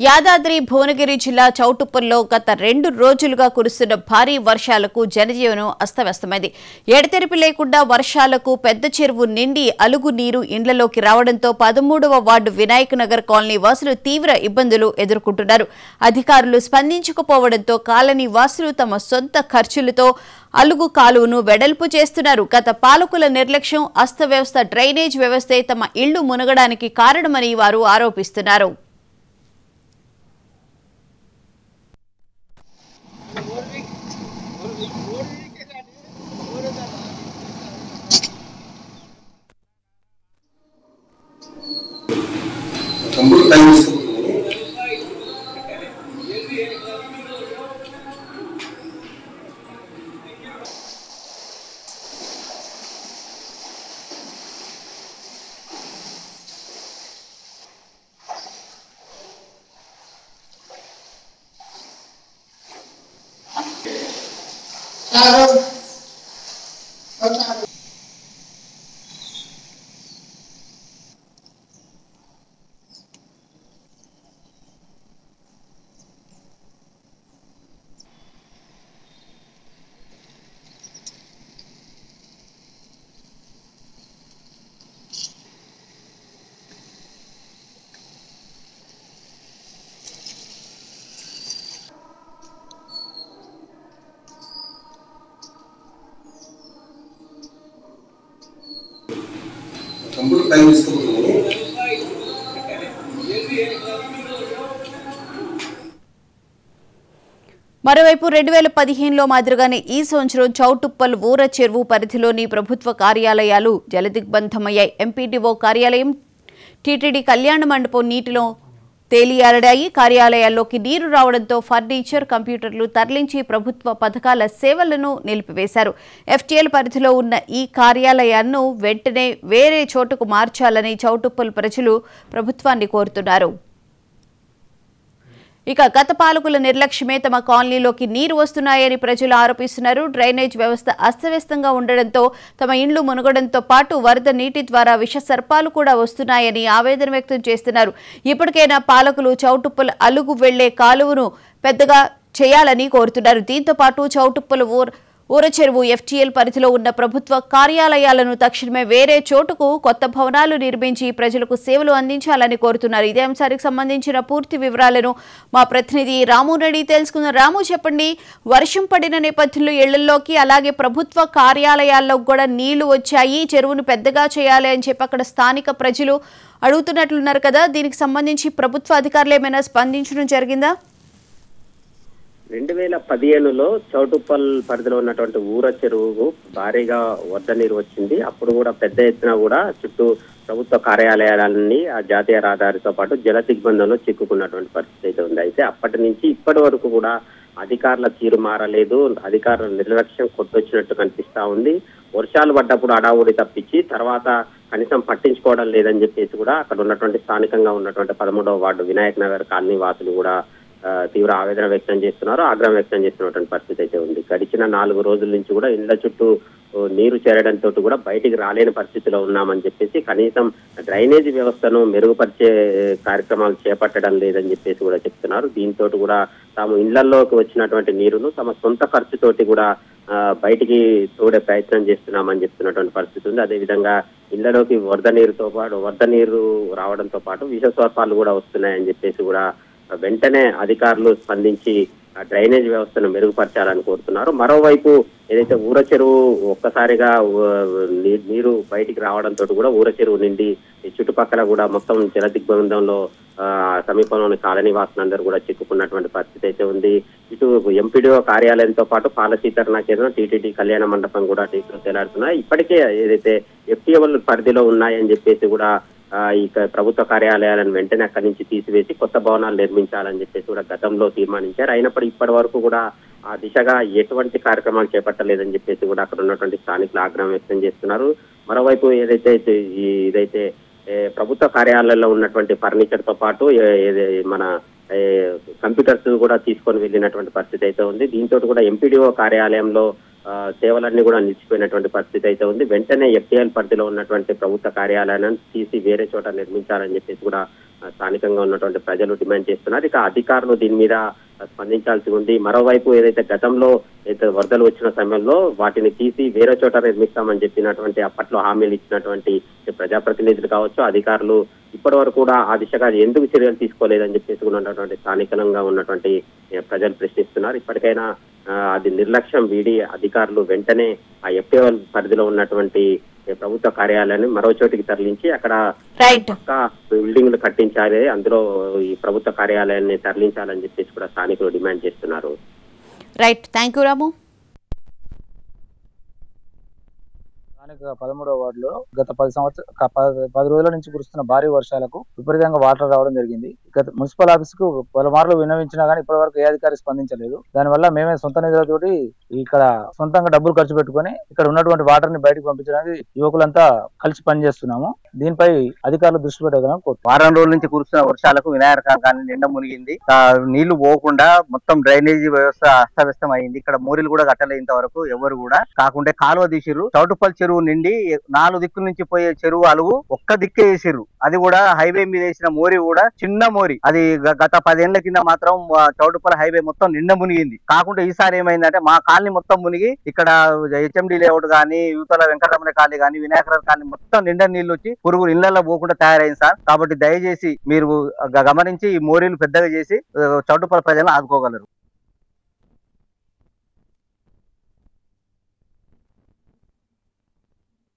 యాదాద్రి భువనగిరి జిల్లా చౌటుప్పల్లో గత 2 రోజులుగా కురుస్తున్న భారీ వర్షాలకు జనజీవనం అస్తవ్యస్తమైంది. ఎడతెరిపి లేకుండా వర్షాలకు పెద్ద చెరువు నిండి అలుగు నీరు ఇండ్లలోకి రావడంతో 13వ వార్డు వినాయక్ నగర్ కాలనీ వాసులు తీవ్ర ఇబ్బందులు ఎదుర్కొంటున్నారు. అధికారులు స్పందించకపోవడంతో కాలనీ వాసులు తమ సొంత ఖర్చులతో అలుగు కాలువను వెడల్పు చేస్తున్నారు. గత పాలకుల నిర్లక్ష్యం, అస్తవ్యవస్థ డ్రైనేజ్ వ్యవస్థే తమ ఇళ్లు మునగడానికి కారణమని వారు ఆరోపిస్తున్నారు. మరోవైపు 2015లో మాదిరిగానే ఈ సంవత్సరం చౌటుప్పల్ ఊర చెరువు పరిధిలోని ప్రభుత్వ కార్యాలయాలు జలదిగ్బంధమయ్యాయి. ఎంపీడీఓ కార్యాలయం, టీటీడీ కళ్యాణ మండపం నీటిలో తేలియారడాయి. కార్యాలయాల్లోకి నీరు రావడంతో ఫర్నిచర్, కంప్యూటర్లు తరలించి ప్రభుత్వ పథకాల సేవలను నిలిపివేశారు. ఎఫ్టీఎల్ పరిధిలో ఉన్న ఈ కార్యాలయాలను వెంటనే వేరే చోటుకు మార్చాలని చౌటుప్పల్ ప్రజలు ప్రభుత్వాన్ని కోరుతున్నారు. ఇక గత పాలకుల నిర్లక్ష్యమే తమ కాలనీలోకి నీరు వస్తున్నాయని ప్రజలు ఆరోపిస్తున్నారు. డ్రైనేజ్ వ్యవస్థ అస్తవ్యస్తంగా ఉండడంతో తమ ఇండ్లు మునగడంతో పాటు వరద నీటి ద్వారా విష సర్పాలు కూడా వస్తున్నాయని ఆవేదన వ్యక్తం చేస్తున్నారు. ఇప్పటికైనా పాలకులు చౌటుప్పల్ అలుగు వెళ్లే కాలువను పెద్దగా చేయాలని కోరుతున్నారు. దీంతో పాటు చౌటుప్పల్ ఊర చెరువు ఎఫ్టీఎల్ పరిధిలో ఉన్న ప్రభుత్వ కార్యాలయాలను తక్షణమే వేరే చోటుకు కొత్త భవనాలు నిర్మించి ప్రజలకు సేవలు అందించాలని కోరుతున్నారు. ఇదే అంశానికి సంబంధించిన పూర్తి వివరాలను మా ప్రతినిధి రాము రెడ్డి తెలుసుకున్నారు. రాము, చెప్పండి, వర్షం పడిన నేపథ్యంలో ఇళ్లలోకి అలాగే ప్రభుత్వ కార్యాలయాల్లో కూడా నీళ్లు వచ్చాయి, చెరువును పెద్దగా చేయాలి అని చెప్పి అక్కడ స్థానిక ప్రజలు అడుగుతున్నట్లున్నారు కదా. దీనికి సంబంధించి ప్రభుత్వ అధికారులు ఏమైనా స్పందించడం జరిగిందా? 2015లో చౌటుప్పల్ పరిధిలో ఉన్నటువంటి ఊర చెరువుకు భారీగా వరద నీరు వచ్చింది. అప్పుడు కూడా పెద్ద ఎత్తున కూడా చుట్టూ ప్రభుత్వ కార్యాలయాలన్నీ ఆ జాతీయ రహదారితో పాటు జల దిగ్బంధంలో చిక్కుకున్నటువంటి పరిస్థితి అయితే ఉంది. అయితే అప్పటి నుంచి ఇప్పటి వరకు కూడా అధికారుల తీరు మారలేదు. అధికారుల నిర్లక్ష్యం కొట్టొచ్చినట్టు కనిపిస్తా ఉంది. వర్షాలు పడ్డప్పుడు అడావుడి తప్పించి తర్వాత కనీసం పట్టించుకోవడం లేదని చెప్పేసి కూడా అక్కడ ఉన్నటువంటి స్థానికంగా ఉన్నటువంటి 13వ వార్డు వినాయక్ నగర్ కాలనీ వాసులు కూడా తీవ్ర ఆవేదన వ్యక్తం చేస్తున్నారు, ఆగ్రహం వ్యక్తం చేస్తున్నటువంటి పరిస్థితి అయితే ఉంది. గడిచిన 4 రోజుల నుంచి కూడా ఇళ్ల చుట్టూ నీరు చేరడంతో కూడా బయటికి రాలేని పరిస్థితిలో ఉన్నామని చెప్పేసి కనీసం డ్రైనేజీ వ్యవస్థను మెరుగుపరిచే కార్యక్రమాలు చేపట్టడం లేదని చెప్పేసి కూడా చెప్తున్నారు. దీంతో కూడా తాము ఇళ్లలోకి వచ్చినటువంటి నీరును తమ సొంత ఖర్చుతోటి కూడా బయటికి తోడే ప్రయత్నం చేస్తున్నామని చెప్తున్నటువంటి పరిస్థితి ఉంది. అదేవిధంగా ఇళ్లలోకి వరద నీరు రావడంతో పాటు విష సర్పాలు కూడా వస్తున్నాయని చెప్పేసి కూడా వెంటనే అధికారులు స్పందించి డ్రైనేజ్ వ్యవస్థను మెరుగుపరచాలని కోరుతున్నారు. మరోవైపు ఏదైతే ఊర చెరువు ఒక్కసారిగా నీరు బయటికి రావడంతో కూడా ఊర చెరువు నిండి చుట్టుపక్కల కూడా మొత్తం జల దిగ్బంధంలో సమీపంలోని కాలనీ వాసులందరూ కూడా చిక్కుకున్నటువంటి పరిస్థితి అయితే ఉంది. ఇటు ఎంపీడీఓ కార్యాలయంతో పాటు పాలసీకరణ కేంద్రం, టీటీడీ కళ్యాణ మండపం కూడా తేలాడుతున్నాయి. ఇప్పటికే ఏదైతే ఎఫ్టీఎల్ పరిధిలో ఉన్నాయని చెప్పేసి కూడా ఈ ప్రభుత్వ కార్యాలయాలను వెంటనే అక్కడి నుంచి తీసివేసి కొత్త భవనాలు నిర్మించాలని చెప్పేసి కూడా గతంలో తీర్మానించారు. అయినప్పటికీ ఇప్పటి వరకు కూడా ఆ దిశగా ఎటువంటి కార్యక్రమాలు చేపట్టలేదని చెప్పేసి కూడా అక్కడ ఉన్నటువంటి స్థానికులు ఆగ్రహం వ్యక్తం చేస్తున్నారు. మరోవైపు ఇదైతే ప్రభుత్వ కార్యాలయాల్లో ఉన్నటువంటి ఫర్నిచర్ తో పాటు మన కంప్యూటర్స్ కూడా తీసుకొని వెళ్ళినటువంటి పరిస్థితి అయితే ఉంది. దీంతో కూడా ఎంపీడీఓ కార్యాలయంలో సేవలన్నీ కూడా నిలిచిపోయినటువంటి పరిస్థితి అయితే ఉంది. వెంటనే ఎఫ్టీఎల్ పరిధిలో ఉన్నటువంటి ప్రభుత్వ కార్యాలయాన్ని తీసి వేరే చోట నిర్మించాలని చెప్పేసి కూడా స్థానికంగా ఉన్నటువంటి ప్రజలు డిమాండ్ చేస్తున్నారు. ఇక అధికారులు దీని మీద స్పందించాల్సి ఉంది. మరోవైపు ఏదైతే గతంలో ఏదైతే వరదలు వచ్చిన సమయంలో వాటిని తీసి వేరే చోట నిర్మిస్తామని చెప్పినటువంటి అప్పట్లో హామీలు ఇచ్చినటువంటి ప్రజాప్రతినిధులు కావచ్చు, అధికారులు ఇప్పటి వరకు కూడా ఆ దిశగా ఎందుకు చర్యలు తీసుకోలేదని చెప్పేసి ఉన్నటువంటి స్థానికంగా ఉన్నటువంటి ప్రజలు ప్రశ్నిస్తున్నారు. ఇప్పటికైనా అది నిర్లక్ష్యం వీడి అధికారులు వెంటనే ఆ ఎఫ్ఏఎల్ పరిధిలో ఉన్నటువంటి ప్రభుత్వ కార్యాలయాన్ని మరో చోటికి తరలించి అక్కడ పక్క బిల్డింగ్లు కట్టించాలి, అందులో ఈ ప్రభుత్వ కార్యాలయాన్ని తరలించాలని చెప్పేసి కూడా స్థానికులు డిమాండ్ చేస్తున్నారు. రైట్, థ్యాంక్ యూ రాము. 13వ వార్డులో గత 10 రోజుల నుంచి కురుస్తున్న భారీ వర్షాలకు విపరీతంగా వాటర్ రావడం జరిగింది. గత మున్సిపల్ ఆఫీస్ కు పలుమార్లు విన్నవించినా గానీ ఇప్పటి వరకు ఏ అధికారి స్పందించలేదు. దానివల్ల మేమే సొంత నిధులతోటి ఇక్కడ సొంతంగా డబ్బులు ఖర్చు పెట్టుకుని ఇక్కడ ఉన్నటువంటి వాటర్ ని బయటకు పంపించడానికి యువకులంతా కలిసి పనిచేస్తున్నాము. దీనిపై అధికారులు దృష్టి పెట్టాలని కోరుతున్నాం. వారం రోజుల నుంచి కురుస్తున్న వర్షాలకు వినాయక కానీ నిండా మునిగింది. నీళ్లు పోకుండా మొత్తం డ్రైనేజీ వ్యవస్థ అస్తవ్యస్తం అయింది. ఇక్కడ మోరీలు కూడా కట్టలేదు ఇంతవరకు ఎవరు కూడా. కాకుంటే కాలువ తీసిర్రు. చౌటుప్పల్ చెరువు నుండి 4 దిక్కుల నుంచి పోయే చెరువు అలుగు ఒక్క దిక్కే వేసిర్రు. అది కూడా హైవే మీద వేసిన మోరీ కూడా చిన్న మోరీ. అది గత 10 ఏళ్ల కింద మాత్రం చౌటుప్పల్ హైవే మొత్తం నిండా మునిగింది. కాకుంటే ఈసారి ఏమైందంటే మా కాలనీ మొత్తం మునిగి ఇక్కడ హెచ్ఎండి లేఅవుట్ గానీ, యువతల వెంకటరమణ కాలనీ గానీ, వినాయకరావు కాలనీ మొత్తం నిండా నీళ్లు వచ్చి పురుగులు ఇళ్లలో పోకుండా తయారైంది సార్. కాబట్టి దయచేసి మీరు గమనించి ఈ మోరీలు పెద్దగా చేసి చౌటుప్పల్ ప్రజలను ఆదుకోగలరు.